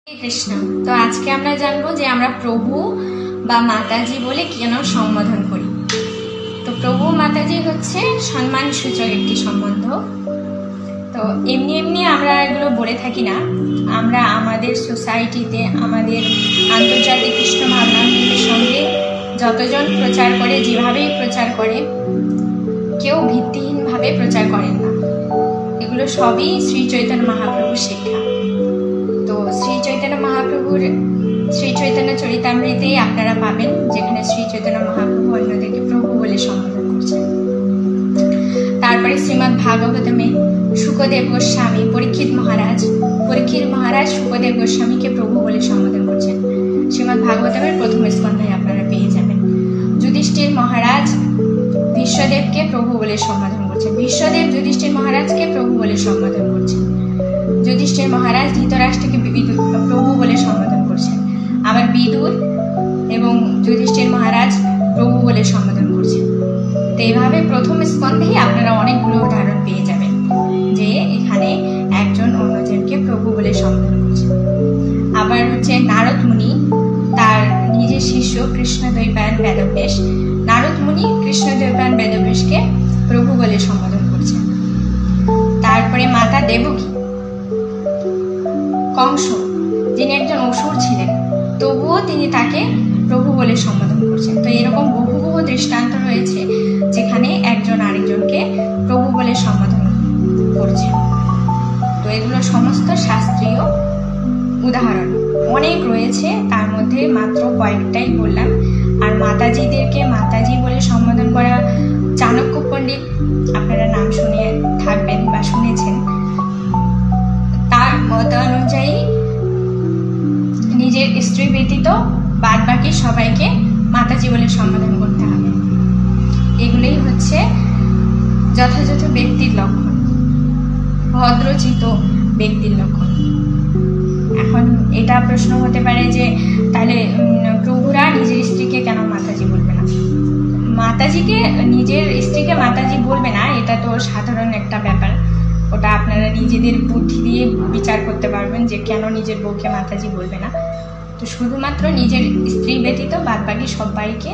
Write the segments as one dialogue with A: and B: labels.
A: কৃষ্ণ। তো আজকে আমরা জানবো যে আমরা প্রভু বা মাতাজি বলে কেন সম্বোধন করি। তো প্রভু মাতাজি হচ্ছে সম্মান সূচক একটি সম্বন্ধ। তো এমনি এমনি আমরা এগুলো বলে থাকি না, আমরা আমাদের সোসাইটিতে আমাদের আন্তর্জাতিক কৃষ্ণ ভাবনামৃতের সঙ্গে যতজন প্রচার করে, যেভাবেই প্রচার করে, কেউ ভিত্তিহীনভাবে প্রচার করেন না। এগুলো সবই শ্রী চৈতন্য মহাপ্রভুর শিক্ষা। তো শ্রী চৈতন্য মহাপ্রভুর শ্রী চৈতন্য চরিতামৃতেই আপনারা পাবেন, যেখানে শ্রী চৈতন্য মহাপ্রভু অন্যদেরকে প্রভু বলে সম্বোধন করছেন। তারপরে শ্রীমদ্ ভাগবতমে শুকদেব গোস্বামী পরীক্ষিত মহারাজ শুকদেব গোস্বামীকে প্রভু বলে সম্বোধন করছেন। শ্রীমদ্ ভাগবতমের প্রথম স্কন্ধে আপনারা পেয়ে যাবেন। যুধিষ্ঠির মহারাজ ভীষ্মদেবকে প্রভু বলে সম্বোধন করছেন। ভীষ্মদেব যুধিষ্ঠির মহারাজকে প্রভু বলে সম্বোধন করছেন। যুধিষ্ঠির মহারাজ ধৃতরাষ্ট্রকে প্রভু বলে সম্বোধন করছেন। আবার বিদুর এবং যুধিষ্ঠির মহারাজ প্রভু বলে সম্বোধন করছেন। তো এইভাবে প্রথম স্কন্ধেই আপনারা অনেকগুলো উদাহরণ পেয়ে যাবেন যে এখানে একজন অন্যজনকে প্রভু বলে সম্বোধন করছেন। আবার হচ্ছে নারদ মুনি তার নিজের শিষ্য কৃষ্ণদ্বৈপায়ন বেদব্যাস, নারদ মুনি কৃষ্ণদ্বৈপায়ন বেদব্যাসকে প্রভু বলে সম্বোধন করছেন। তারপরে মাতা দেবকী কংস, যিনি একজন অসুর ছিলেন, তবুও তিনি তাকে প্রভু বলে সম্বোধন করছেন। তো এরকম বহু বহু দৃষ্টান্ত রয়েছে যেখানে একজন আরেকজনকে প্রভু বলে সম্বোধন করছেন। তো এগুলো সমস্ত শাস্ত্রীয় উদাহরণ, অনেক রয়েছে, তার মধ্যে মাত্র কয়েকটাই বললাম। আর মাতাজিদেরকে মাতাজি বলে সম্বোধন করা, চাণক্য পণ্ডিত আপনারা নাম শুনে থাকবেন বা শুনেছেন, তার মত অনুযায়ী নিজের স্ত্রী ব্যতীত বাদ বাকি সবাইকে মাতাজি বলে সম্বোধন করতে হবে। এগুলোই হচ্ছে যথাযথ ব্যক্তির লক্ষণ, ভদ্রচিত ব্যক্তির লক্ষণ। এখন এটা প্রশ্ন হতে পারে যে তাহলে প্রভুরা নিজের স্ত্রীকে কেন মাতাজি বলবে না? মাতাজিকে নিজের স্ত্রীকে মাতাজি বলবে না, এটা তো সাধারণ একটা ব্যাপার। ওটা আপনারা নিজেদের বুদ্ধি দিয়ে বিচার করতে পারবেন যে কেন নিজের বউকে মাতাজি বলবে না। তো শুধুমাত্র নিজের স্ত্রী ব্যতীত বাদ বাকি সবাইকে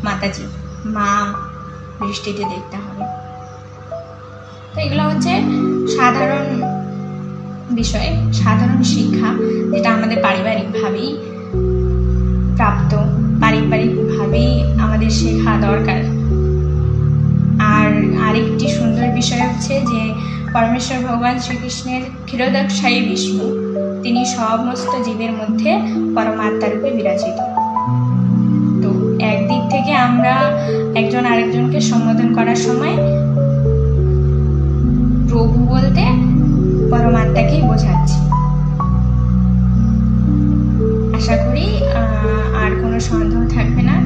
A: মাতাজি, মা দৃষ্টিতে দেখতে হবে। তো এগুলো হচ্ছে সাধারণ বিষয়, সাধারণ শিক্ষা, যেটা আমাদের পারিবারিকভাবেই প্রাপ্ত, পারিবারিকভাবেই আমাদের শেখা দরকার। আর আরেকটি সুন্দর বিষয় হচ্ছে যে পরমেশ্বর ভগবান শ্রীকৃষ্ণের ক্ষীরোদকশায়ী বিষ্ণু, তিনি সমস্ত জীবের মধ্যে পরমাত্মারূপে বিরাজিত। তো একদিক থেকে আমরা একজন আরেকজনকে সম্বোধন করার সময় প্রভু বলতে পরমাত্মাকেই বোঝাচ্ছি। আশা করি আর কোনো সন্দেহ থাকবে না।